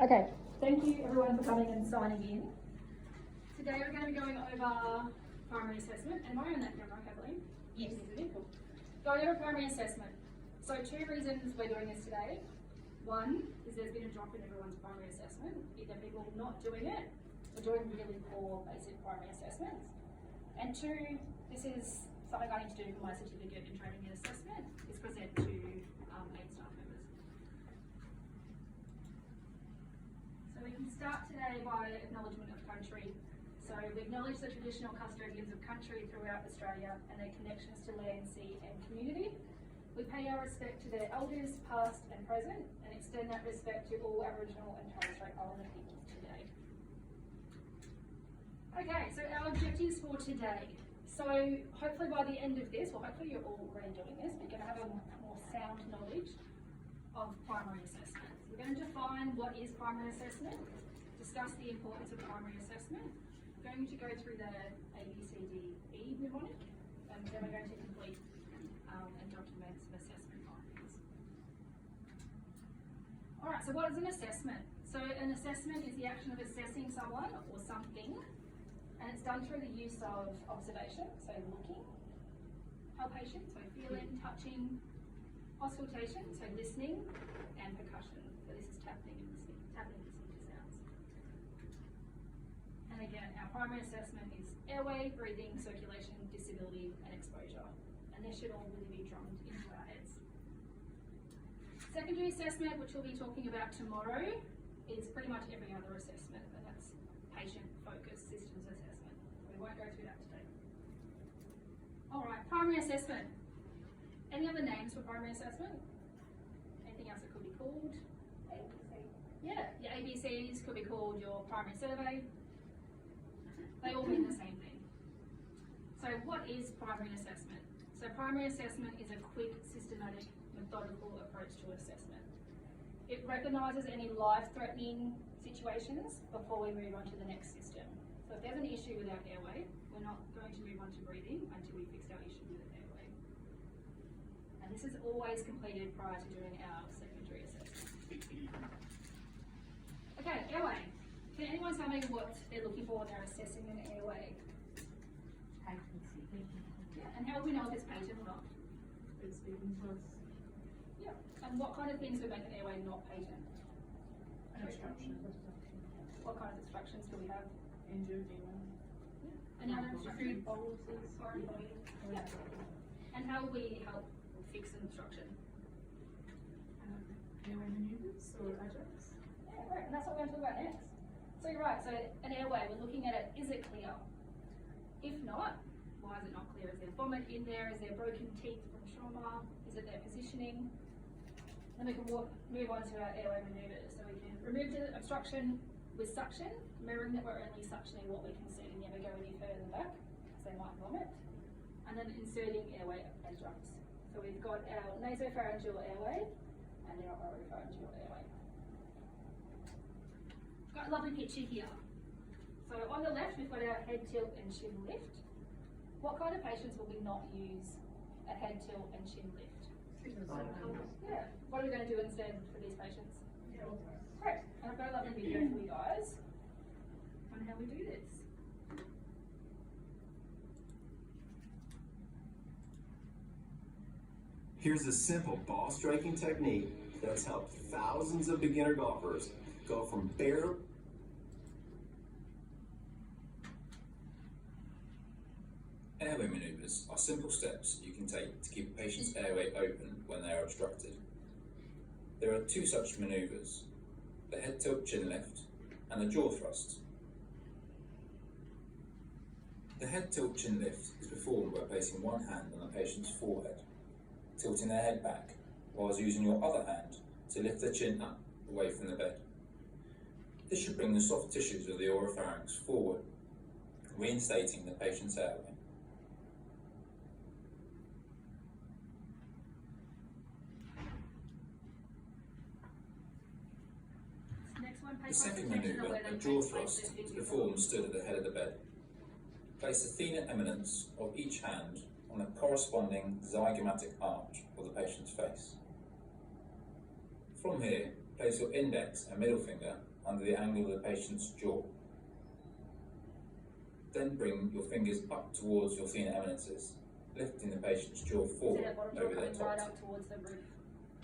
Okay, thank you everyone for coming and signing in. Today we're going to be going over primary assessment. Am I on that camera, Kathleen? Yes. Cool. Going over primary assessment. So 2 reasons we're doing this today. One is there's been a drop in everyone's primary assessment. Either people not doing it or doing really poor basic primary assessments. And 2, this is something I need to do for my certificate in training and assessment, is present to 8 staff members. So we can start today by acknowledgement of country. So we acknowledge the traditional custodians of country throughout Australia and their connections to land, sea and community. We pay our respect to their elders, past and present, and extend that respect to all Aboriginal and Torres Strait Islander peoples today. Okay, so our objectives for today. So hopefully by the end of this, well hopefully you're all already doing this, but you're going to have a more sound knowledge of primary assessment. We're going to define what is primary assessment, discuss the importance of primary assessment. We're going to go through the ABCDE mnemonic, and then we're going to complete and document some assessment findings. Alright, so what is an assessment? So an assessment is the action of assessing someone or something, and it's done through the use of observation, so looking, palpation, so feeling, touching, auscultation, so listening, and percussion. So this is tapping and listening to sounds. And again, our primary assessment is airway, breathing, circulation, disability, and exposure. And this should all really be drummed into our heads. Secondary assessment, which we'll be talking about tomorrow, is pretty much every other assessment, and that's patient-focused systems assessment. We won't go through that today. Alright, primary assessment. Any other names for primary assessment? Anything else it could be called? ABC. Yeah, your ABCs could be called your primary survey. They all mean the same thing. So what is primary assessment? So primary assessment is a quick, systematic, methodical approach to assessment. It recognises any life-threatening situations before we move on to the next system. So if there's an issue with our airway, we're not going to move on to breathing until we fix our issue with the airway. And this is always completed prior to doing our secondary assessment. Okay, airway. Can anyone tell me what they're looking for when they're assessing an airway? Yeah, and how do we know if it's patent or not? It's speaking to us. Yeah, and what kind of things would make an airway not patent? Obstruction. What kind of obstructions do we have? Angioedema. Yeah. And other obstructions? Food boluses. Yeah. And how will we help fix an obstruction? Airway maneuvers or adjuncts. Yeah, great, and that's what we're going to talk about next. So you're right, so an airway, we're looking at it, is it clear? If not, why is it not clear? Is there vomit in there? Is there broken teeth from trauma? Is it their positioning? Then we can move on to our airway maneuvers. So we can remove the obstruction with suction, mirroring that we're only suctioning what we can see and never go any further back, because they might vomit. And then inserting airway adjuncts. So we've got our nasopharyngeal airway and our oropharyngeal airway. Got a lovely picture here. So on the left, we've got our head tilt and chin lift. What kind of patients will we not use a head tilt and chin lift? Yeah. What are we going to do instead for these patients? Yeah. Great. And I've got a lovely video for you guys on how we do this. Here's a simple ball striking technique that's helped thousands of beginner golfers go from bare Airway maneuvers are simple steps you can take to keep a patient's airway open when they are obstructed. There are 2 such maneuvers, the head tilt chin lift and the jaw thrust. The head tilt chin lift is performed by placing one hand on the patient's forehead, tilting their head back, whilst using your other hand to lift the chin up away from the bed. This should bring the soft tissues of the oropharynx forward, reinstating the patient's airway. The second manoeuvre, a jaw thrust, is performed stood at the head of the bed. Place the thenar eminence of each hand on a corresponding zygomatic arch of the patient's face. From here, place your index and middle finger under the angle of the patient's jaw. Then bring your fingers up towards your thenar eminences, lifting the patient's jaw So forward that bottom jaw over their coming right top. up towards the roof.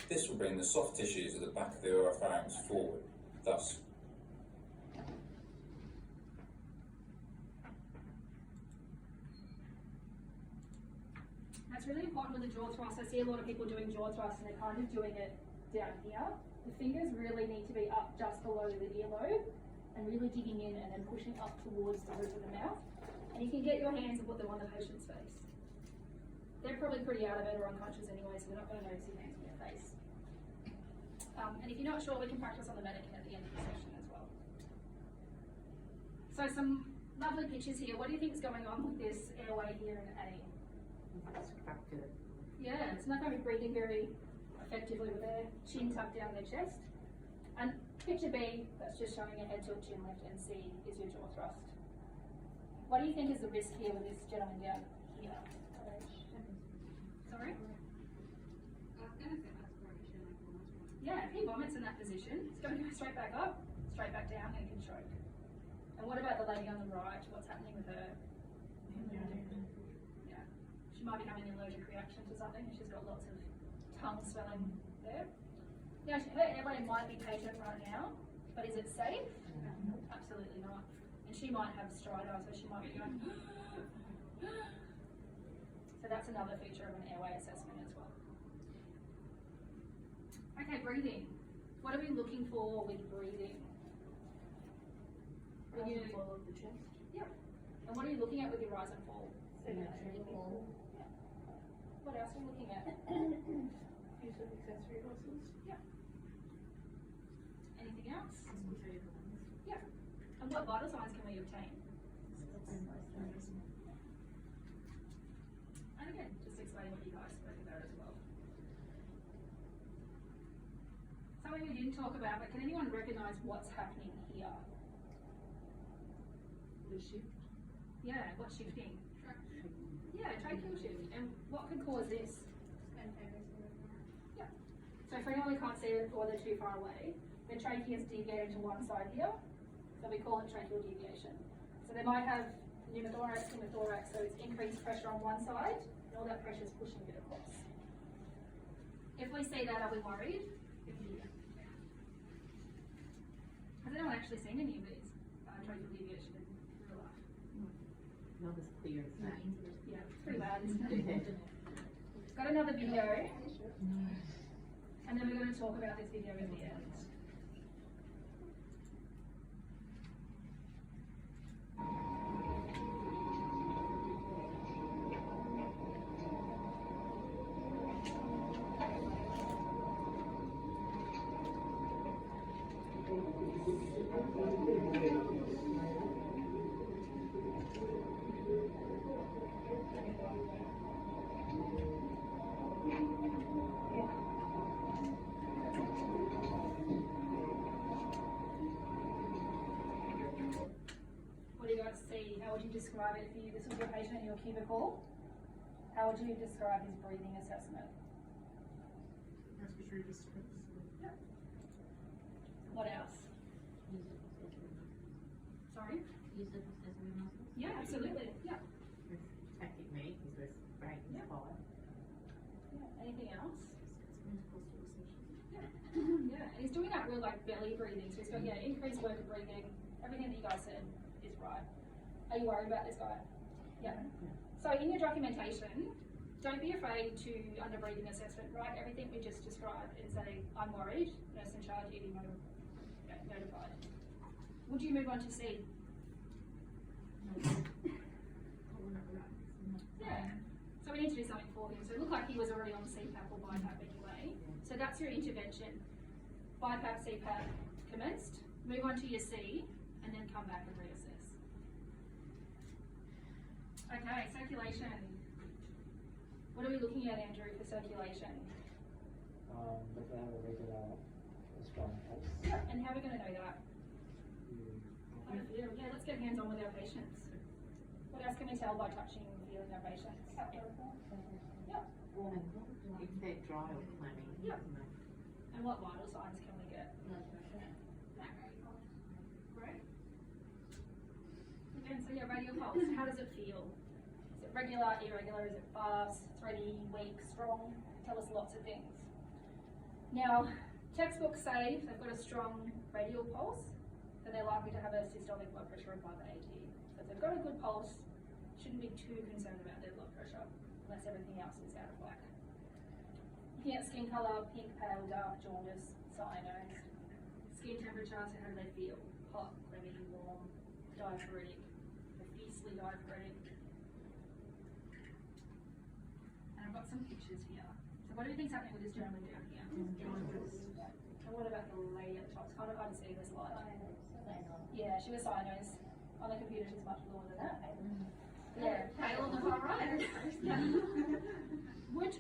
This will bring the soft tissues of the back of the oropharynx forward, thus. That's really important with the jaw thrust. I see a lot of people doing jaw thrust and they're kind of doing it down here. The fingers really need to be up just below the earlobe and really digging in and then pushing up towards the roof of the mouth. And you can get your hands and put them on the patient's face. They're probably pretty out of it or unconscious anyway, so they're not going to notice your hands on their face. And if you're not sure, we can practice on the mannequin at the end of the session as well. So some lovely pictures here. What do you think is going on with this airway here in A? Yeah, it's not going to be breathing very effectively with their chin tucked down their chest. And picture B, that's just showing a head tilt, chin lift, and C is your jaw thrust. What do you think is the risk here with this gentleman down here? Sorry? Yeah, if he vomits in that position, it's going to go straight back up, straight back down, and can choke. And what about the lady on the right? What's happening with her? Yeah, she might be having an allergic reaction to something, and she's got lots of tongue swelling there. Now, her airway might be patent right now, but is it safe? No. Absolutely not. And she might have stridor, so she might be going. So that's another feature of an airway assessment as well. Okay, breathing. What are we looking for with breathing? Rise and fall of the chest. Yeah. And what are you looking at with your rise and fall? Symmetrical. Yeah. What else are we looking at? Use of accessory muscles. Yeah. Anything else? Yeah. And what vital signs can we obtain? And again, just explain what you guys spoke about as well. Something we didn't talk about, but can anyone recognise what's happening here? The shift. Yeah, what's shifting? Yeah, tracheal shift. And what could cause this? Yeah. So for anyone who can't see it or they're too far away, the trachea is deviated to one side here. So we call it tracheal deviation. So they might have pneumothorax, so it's increased pressure on one side, and all that pressure is pushing it across. If we see that, are we worried? Has anyone actually seen any of these tracheal deviation in real life? Not as clear as that. Yeah, it's pretty bad, isn't it? Got another video, and then we're going to talk about this video at the end. What do you guys see? How would you describe it if you, this was your patient in your cubicle? How would you describe his breathing assessment? Respiratory distress. Yep. What else? Sorry? Use of accessory muscles. Yeah, absolutely. Yeah. With tactic me, because we're brain Yeah. fire. Yeah. Anything else? Intercostal recession. Yeah. Yeah. And he's doing that real like belly breathing. So he's got increased work of breathing. Everything that you guys said is right. Are you worried about this guy? Yeah. So in your documentation, don't be afraid to, under breathing assessment, write everything we just described and say, I'm worried, nurse in charge, ED notified. Would you move on to C? Yeah. So we need to do something for him. So it looked like he was already on CPAP or BiPAP anyway. So that's your intervention. BiPAP, CPAP commenced. Move on to your C and then come back and reassess. Okay, circulation. What are we looking at, Andrew, for circulation? But they have a regular strong pulse. Yeah, and how are we going to know that? How do you feel? Yeah, let's get hands on with our patients. What else can we tell by touching and feeling our patients? Yeah. If they're dry or clammy. Yeah. And what vital signs can we get? pulse? How does it feel? Is it regular, irregular? Is it fast, thready, weak, strong? Tell us lots of things. Now, textbooks say they've got a strong radial pulse, then they're likely to have a systolic blood pressure above 80. So if they've got a good pulse, shouldn't be too concerned about their blood pressure, unless everything else is out of whack. Looking at skin colour, pink, pale, dark, jaundice, cyanose. Skin temperature, so how do they feel? Hot, clammy, warm, diaphoretic, profusely diaphoretic. And I've got some pictures here. So what do you think's happening with this gentleman down here? And what about the lady at the top? It's kind of hard to see in this light. Yeah, she was cyanose. On the computer, she's much lower than that. Yeah, pale on the far right. Would,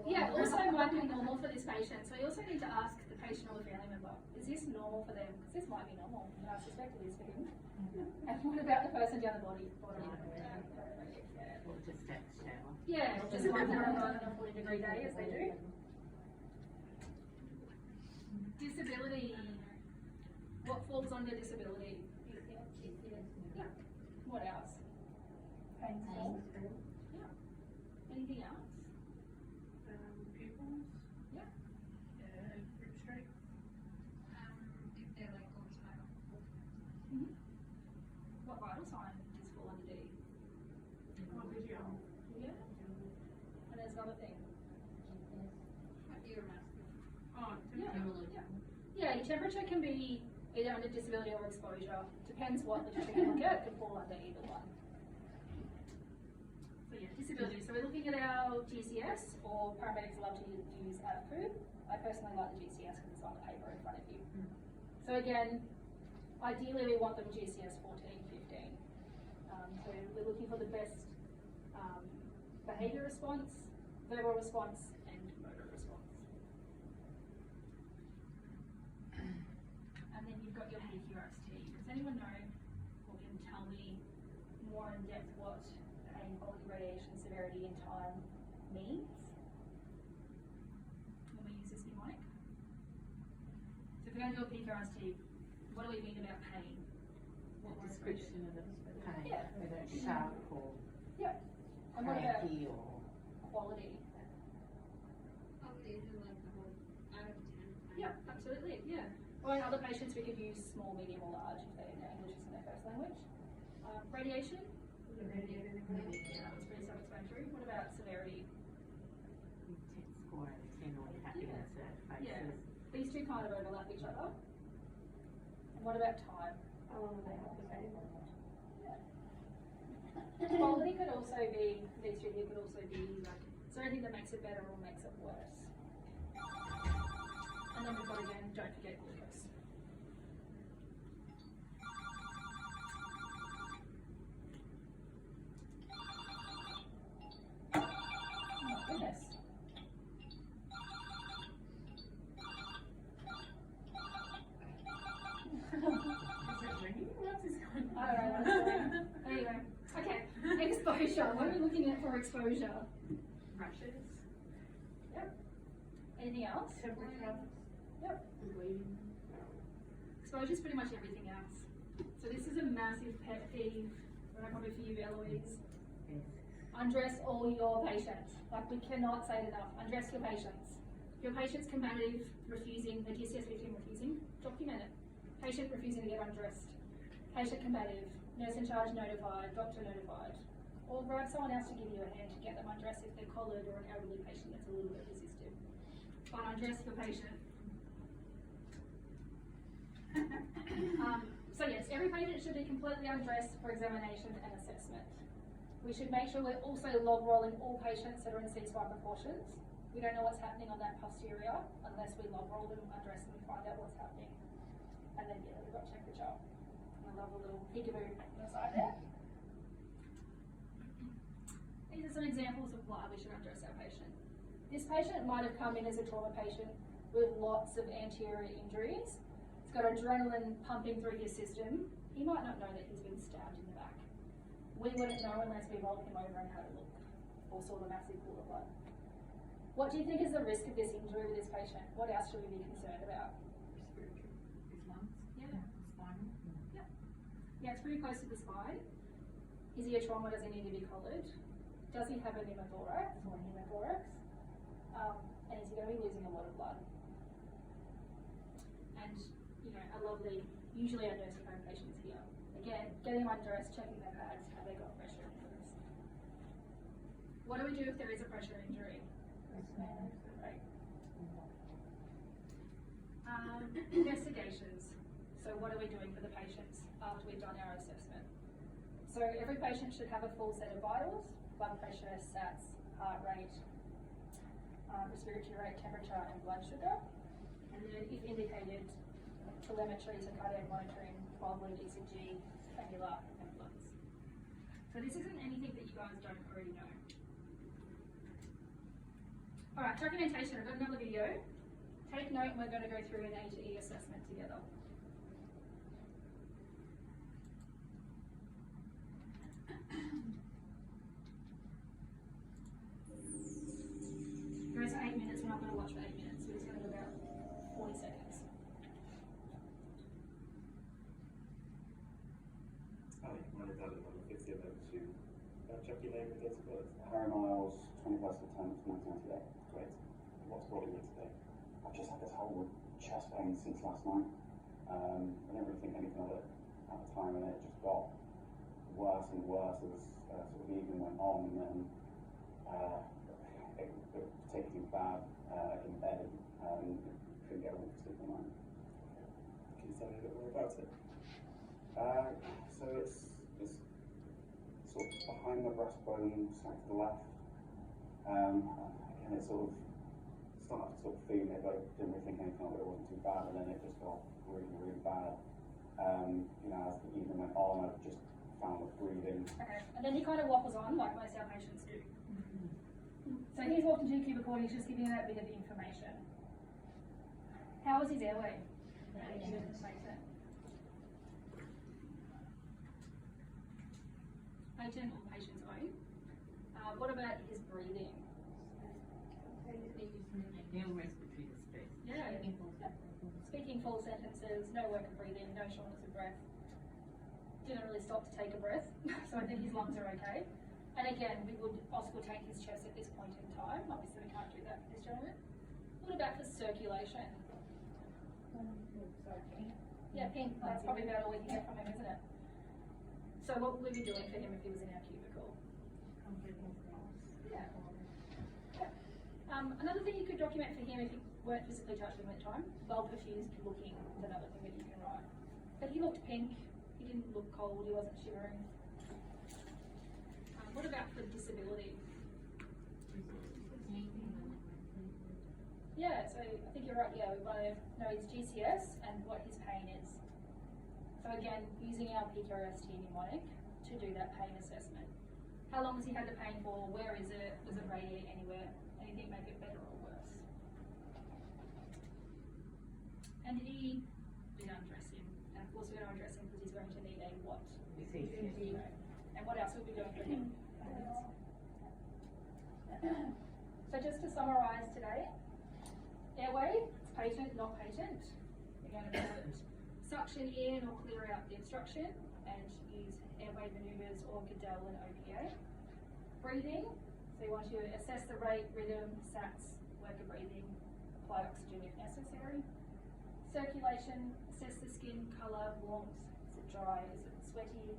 yeah, also might be normal for this patient. So you also need to ask the patient or the family member, is this normal for them? Because this might be normal, and I suspect it is for him. And what about the person down the bottom? Or just that shower. Yeah, just like that on a 40-degree day, as they do. Disability. What falls under disability? Yeah. What else? Painful. Yeah. Anything else? Pupils. Yeah. Grip straight. If they're like on title. What vital sign does fall under D? Video. Yeah. And there's another thing. Ear mask. Oh, Yeah. temperature. Yeah. Yeah, your temperature can be either under disability or exposure. Depends what literature you look at, it can fall under either one. So yeah, disability. So we're looking at our GCS, or paramedics love to use AVCU. I personally like the GCS because it's on the paper in front of you. So again, ideally we want them GCS 14, 15. So we're looking for the best behaviour response, verbal response, and motor response. And then you've got your PQRST. Does anyone know or can tell me more in depth what pain, quality, radiation, severity, and time means when we use this mnemonic? So if we're going to do a PQRST, what do we mean about pain? A description of the pain, Yeah. whether it's sharp or Yep. And what about cracky or quality? Probably do like the whole out of 10. Yeah, absolutely, yeah. Or in other patients, we could use small, medium, or large if their English isn't their first language. Radiation? Yeah, that's pretty self-explanatory. What about severity? score out of 10 or happiness at faces. Yeah. These two kind of overlap each other. And what about time? Quality could also be, these two here could also be like, is there anything that makes it better or makes it worse? And then we've got again, don't forget glucose. Oh my goodness. I don't know what it's doing. Anyway, okay, exposure. What are we looking at for exposure? Rashes. Yep. Anything else? Temperature. Yep. Bleeding. Exposure is pretty much everything else. So this is a massive pet peeve, probably for you, Eloise. Yes. Undress all your patients. Like, we cannot say it enough. Undress your patients. Your patient's combative, refusing, the GCS 15 refusing, document it. Patient refusing to get undressed. Patient combative, nurse in charge notified, doctor notified. Or grab someone else to give you a hand to get them undressed if they're collared or an elderly patient that's a little bit resistive. But undress your patient. So yes, every patient should be completely undressed for examination and assessment. We should make sure we're also log rolling all patients that are in C-spine precautions. We don't know what's happening on that posterior unless we log roll them, undress them, and find out what's happening. And then yeah, we've got temperature. And I love a little peekaboo on the side there. These are some examples of why we should undress our patient. This patient might have come in as a trauma patient with lots of anterior injuries. He's got adrenaline pumping through his system. He might not know that he's been stabbed in the back. We wouldn't know unless we rolled him over and had a look or saw the massive pool of blood. What do you think is the risk of this injury with this patient? What else should we be concerned about? Respiratory. His lungs. Yeah. Spinal. Yeah, it's pretty close to the spine. Is he a trauma? Does he need to be collared? Does he have a pneumothorax or hemothorax? And is he going to be losing a lot of blood? And, you know, a lovely, usually our nursing home patients here. Again, getting them undressed, checking their bags, have they got pressure injuries? What do we do if there is a pressure injury? Right. Investigations. So what are we doing for the patients after we've done our assessment? So every patient should have a full set of vitals: blood pressure, SATs, heart rate, respiratory rate, temperature, and blood sugar. And then, if indicated, telemetry, so cardiac monitoring, 12-lead ECG, cannula, and bloods. So this isn't anything that you guys don't already know. Alright, documentation. I've got another video. Take note, and we're going to go through an A to E assessment together. It goes for 8 minutes. We're not going to watch for 8 minutes. We're just going to go about 40 seconds. Hi, my name is Adam. I'm a 50th member to check your name and date of birth. Harry Miles, 21st of the 10th, 1998. Great. What's brought you here today? I've just had this whole chest pain since last night. I didn't really think anything of it at the time, and it just got worse and worse as sort of the evening went on, and then it was particularly bad in bed, and couldn't get a wink of sleep all night. Can you tell me a bit more about it? So it's sort of behind the breastbone, side to the left. Again, it's sort of started to sort of feeling it, but I didn't really think anything of it. It wasn't too bad, and then it just got really, really bad. You know, as the evening went on, I just found the breathing. Okay, and then he kind of waffles on like most of our patients do. So he's walked into a cubicle and he's just giving that bit of information. How was his airway? Patient or patient's own. What about his breathing? No respiratory distress. Yeah. Speaking full sentences, no work of breathing, no shortness of breath. Didn't really stop to take a breath, so I think his lungs are okay. And again, we would auscultate his chest at this point in time. Obviously, we can't do that for this gentleman. What about for circulation? Yeah, pink. That's probably about all we can get from him, isn't it? So what would we be doing for him if he was in our cubicle? Yeah. Another thing you could document for him if you weren't physically touching him at the time, well perfused looking is another thing that you can write. But he looked pink, he didn't look cold, he wasn't shivering. What about for disability? Yeah, so I think you're right, yeah, we want to know his GCS and what his pain is. So again, using our PKRST mnemonic to do that pain assessment. How long has he had the pain for? Where is it? Does it radiate anywhere? Anything make it better or worse? And he did undress him. And of course we're going to undress him because he's going to need a what? And what else will we be doing for him? So just to summarise today, airway, it's patent, not patent. We're going to put suction in or clear out the obstruction and use airway manoeuvres or Goodell and OPA. Breathing, so you want to assess the rate, rhythm, SATs, work of breathing, apply oxygen if necessary. Circulation, assess the skin colour, warmth, is it dry, is it sweaty,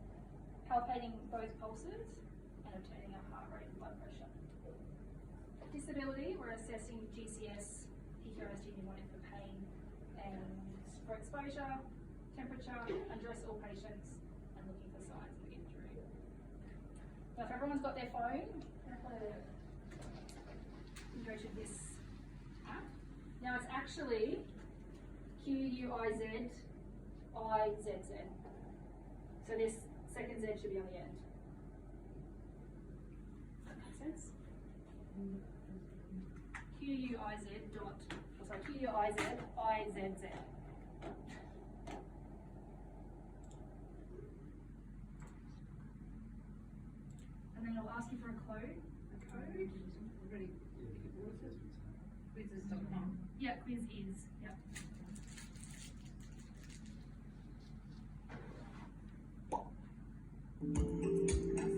palpating both pulses and obtaining a heart rate and blood pressure. Disability, we're assessing GCS, PKRST mnemonic for pain and for exposure, temperature, undress all patients and looking for signs of injury. So if everyone's got their phone, you go to this app. Now it's actually QUIZIZZ. So this second Z should be on the end. Does that make sense? QUIZIZZ. And then it'll ask you for a code. Quizzes.com. Yeah, quiz is. Yeah. That's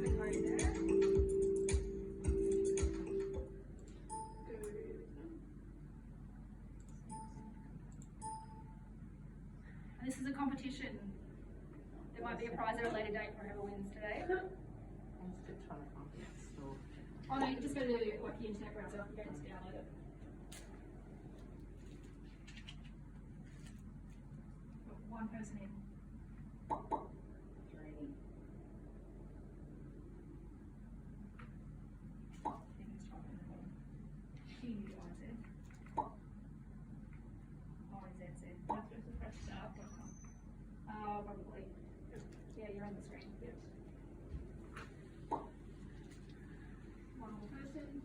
this is a competition. There might be a prize at a later date for whoever wins today. I'm still trying to find it. So, Oh no, you can just go to the internet browser and go to download it. Got one person in. Probably. Yeah, you're on the screen. Yes. One more person.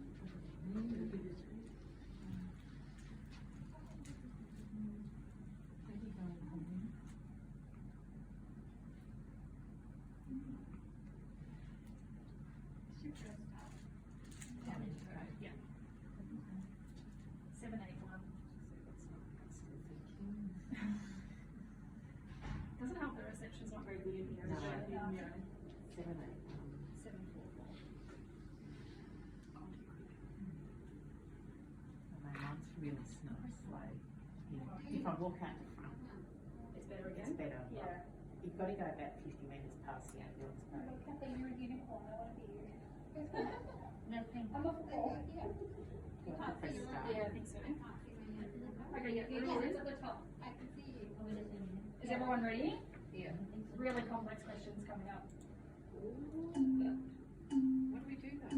Yeah. 781. Doesn't help the reception's not very good in here. No. Is it? Yeah. 7, 8, 744. my mind's really slow. If I walk out the front, It's better it's again? better. Yeah. You've got to go about 50 metres past the ambulance park. Kathy, you're a unicorn. I want to be you. No, thank I'm off the floor. you. You have to press start. Yeah, I think so. Okay, yeah, You're we're ready. at the top. I can see you. Is everyone ready? Yeah. Really complex questions coming up. What do we do though?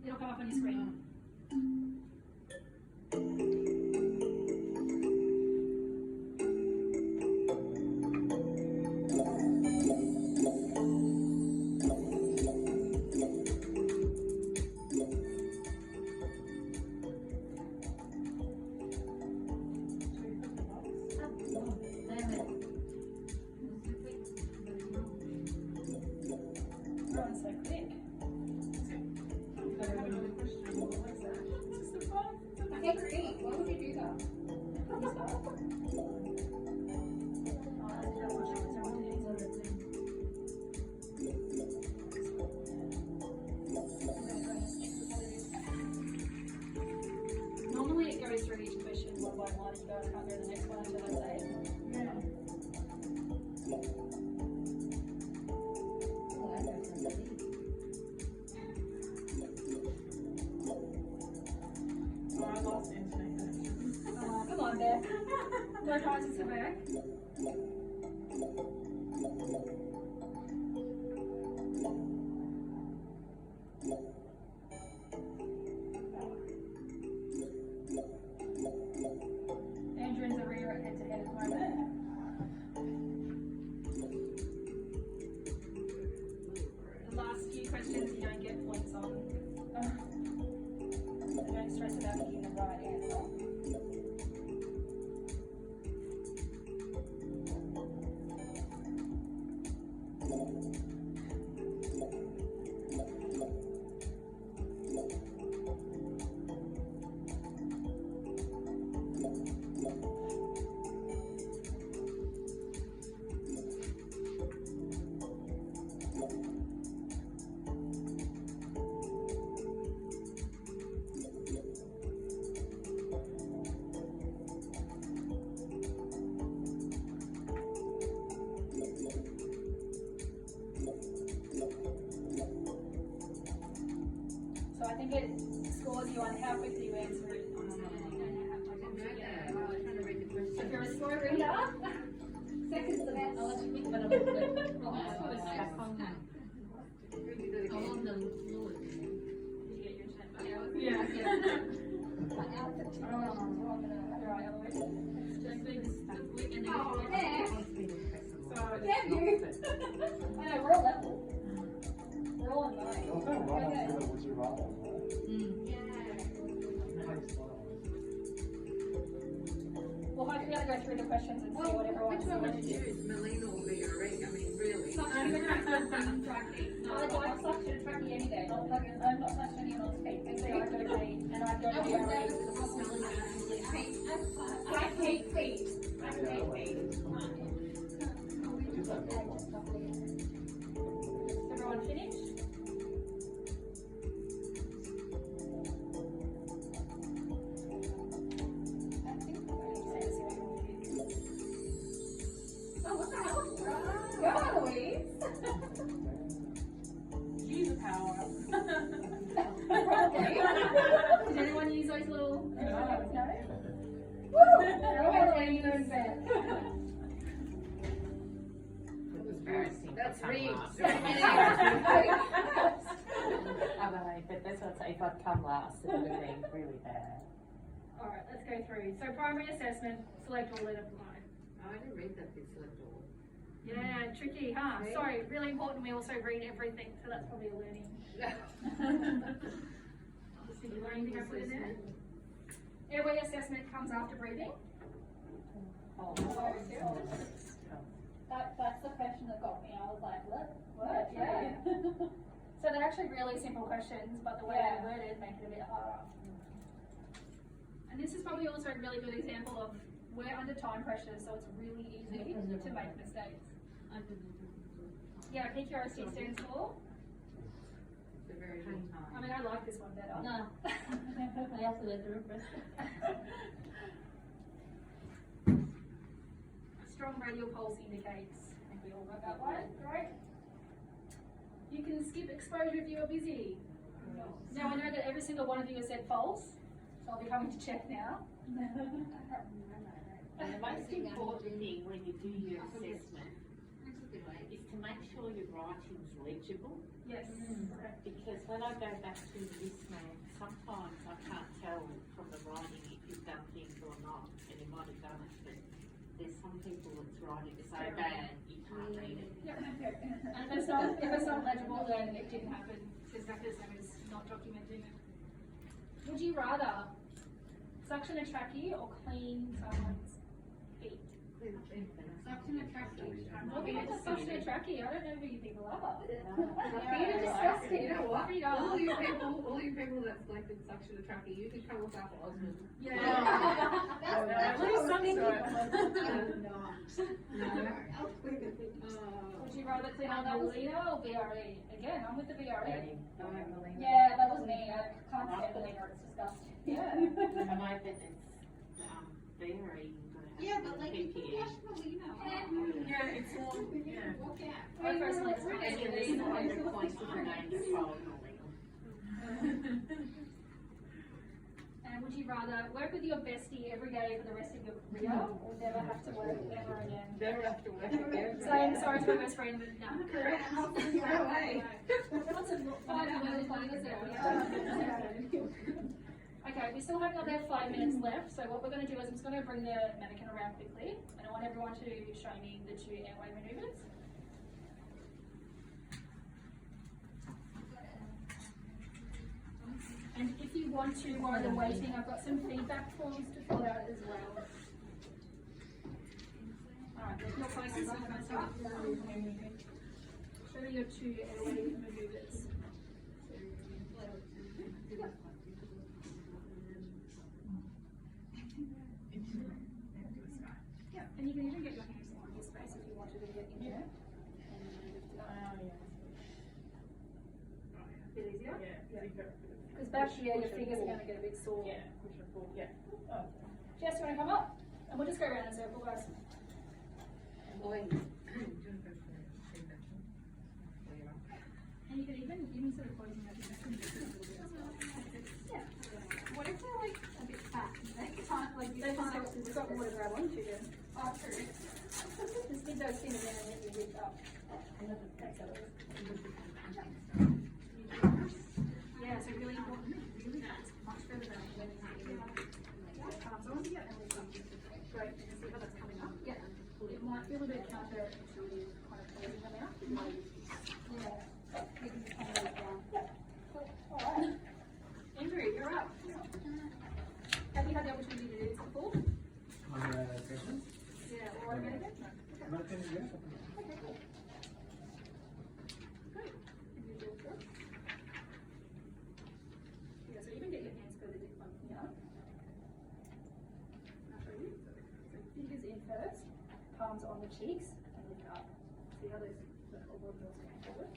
It'll come up on your screen. Everyone's so quick. Okay, great. Why would you do that? Normally it goes through each question one by one, you guys can't go to the next one until I say it. I lost internet connection. Come on, Beth. No prizes for Beck. Andrew and Zaria are head to head at the moment. The last few questions you don't get points on. So don't stress about picking the right answer. So I think it scores you on how quickly you answer it. If you're a slow reader, Seconds the best. I'll let you pick, but Oh, Stuck on that. Did you get your internet back? Yeah. Alright, Eloise. Just being stuck quick and then Oh, there. Wants me to press the So, button, but Damn it's you. not fit. I know, we're all level. We're all on nine. Also, right after that, would you rather? We'll hopefully go through the questions and see what everyone's Which one would you choose, Melina or Vigareg? I mean, really. I'm such a tracky any day. I'm not touching anyone's feet. They say I go to feet and I go to I hate feet. I hate feet. Everyone finished? it's rigged. I know, but that's what I say, if I'd come last, it would have been really bad. Alright, let's go through. So primary assessment, select all, let apply. I didn't read that bit select all. Yeah, tricky, huh? Okay. Sorry, really important we also read everything, so that's probably a learning. Did you learn anything I put in there? Airway assessment comes after breathing. That's the question that got me. I was like, what? Yeah. So they're actually really simple questions, but the way they're worded make it a bit harder. And this is probably also a really good example of we're under time pressure, so it's really easy to make mistakes. Yeah, PQRC stands for? It's a very long time. I mean, I like this one better. No. I have to let the rest. A strong radial pulse indicates, I think we all got that one, right? You can skip exposure if you are busy. Now I know that every single one of you has said false, so I'll be coming to check now. And the most important thing when you do your assessment is to make sure your writing's legible. Yes. Because when I go back to this man, sometimes I can't tell from the writing if you've done things or not, and you might have done it, but there's some people that's writing so bad you can't read it. Yep. And if it's not legible, then it didn't happen. It's exactly the same as not documenting it. Would you rather suction a trachea or clean someone's feet? Suction a trachea. What do you mean to suction a trachea? I don't know who you people are. Feet are disgusting. You know what? Feet are. All you people that selected suction a trachea, you could come with our Osmond. Yeah. That's Would you rather clean out Melina or VRE? Again, I'm with the VRE. Melina. Yeah, that was me. I can't stand Melina. It's disgusting. Yeah. I know that it's very Yeah, but like you could PPE. wash Melina. Yeah, it's all, yeah. Walk out. I personally And you need 100 points for the name to follow And would you rather work with your bestie every day for the rest of your career or never have to work ever again? Never have to work again. Saying sorry to my best friend, but no. Correct. No way. Lots of 5 minutes later, so okay, we still have another 5 minutes left, so what we're going to do is I'm just going to bring the mannequin around quickly, and I want everyone to show me the 2 airway maneuvers. And if you want to, while you're waiting, I've got some feedback forms to fill out as well. Alright, your places are going to start. Show me your 2 airway maneuvers. Yeah, and you can even get your hands on your space if you wanted to get in there. And lift it up. Bit easier? Because back here, your fingers are going to get a bit sore. Yeah, push and pull, yeah. Oh. Jess, you want to come up? And we'll just go around in a circle, guys. And you can even sort of closing up your yeah. What if they're like a bit fat? They can't, like, we've got more to grab onto then. Oh, true. Just give those in again and then you lift up. Yeah, so really important. Really fast. Much further than when you arms on. Yeah, and lift up. Great. You can see how that's coming up. Yeah. It might feel a bit counterintuitive, kind of closing them out. Yeah. You can just kind of look down. Yeah. Cool. All right. Andrew, you're up. Have you had the opportunity to do this before? Questions? Yeah, or automated? No. Nothing yet. Okay, cool. Great. And you do it first. Yeah, so you can get your hands further in from here. I'll show you. So fingers in first, palms on the cheeks, and lift up. See how those elbow joints going forward?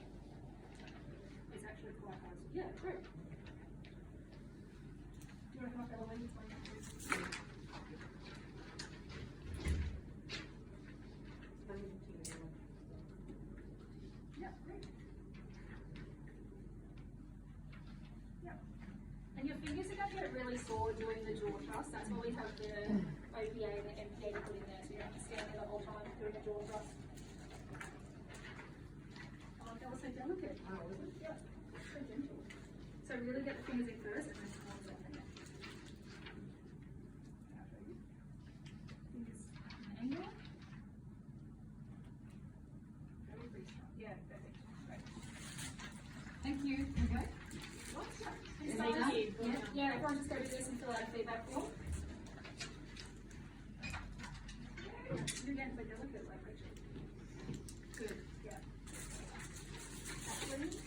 It's actually quite hard. Yeah, true. Do you want to come up elevated? Yeah, great. Yeah. And your fingers are going to get really sore doing the jaw thrust. That's why we have the OPA and the MPA to put in there, so you don't have to stand there the whole time doing a jaw thrust. delicate. Oh, is it? Yeah. So gentle. So really get the fingers in first and then hold that again. Fingers an angle. Very strong. Yeah, perfect. Great. Thank you. Okay. Thank you. Yeah, everyone just go to this and fill out a feedback form. Again, so delicate, like Rachel. Good, yeah. Absolutely.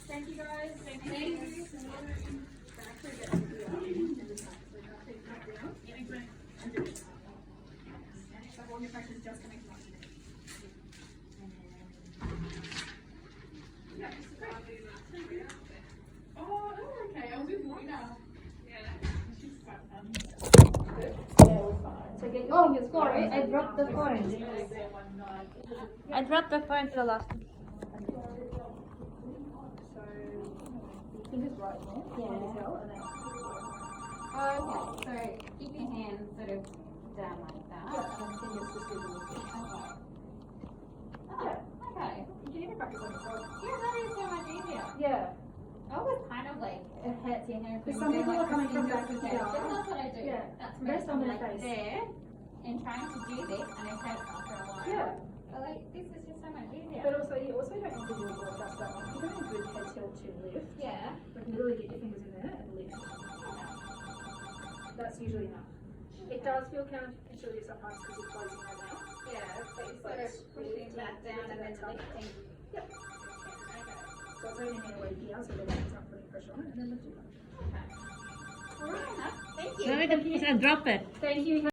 Thank you guys. Thank you. Actually, get to the yeah, great. So all your pressure is just coming from you. Yeah, just great. Oh, okay. I was with Moina. Yeah. So get your fingers Sorry, closed. I dropped the phone. I dropped the phone to the last. So, fingers right there. Yeah. As well, and then Oh, okay. So keep your hands sort of down like that. and fingers just do the lifting. Oh, okay. You can even practice on yourself. Yeah, that is so much easier. Yeah. I was kind of like, it hurts your hands. Because some people are coming from back to here. here. That's what I do. Yeah. That's Rest me. on I'm their like face. there and trying to do this and it hurts after a while. Yeah. But like, this is just so much easier. But also, you also don't have to do a broadcast that one. If you're doing a good head tilt to lift, Yeah. like literally get your fingers in there and lift. That's usually enough. It does feel counterintuitive sometimes because you're closing your mouth. Yeah, but you're sort of pushing that down and then lifting. Yep. So it's only in away here, so the weight's not putting pressure on it, and then lift it up. Okay. All right, enough. Thank you. Thank you. Drop it. Thank you.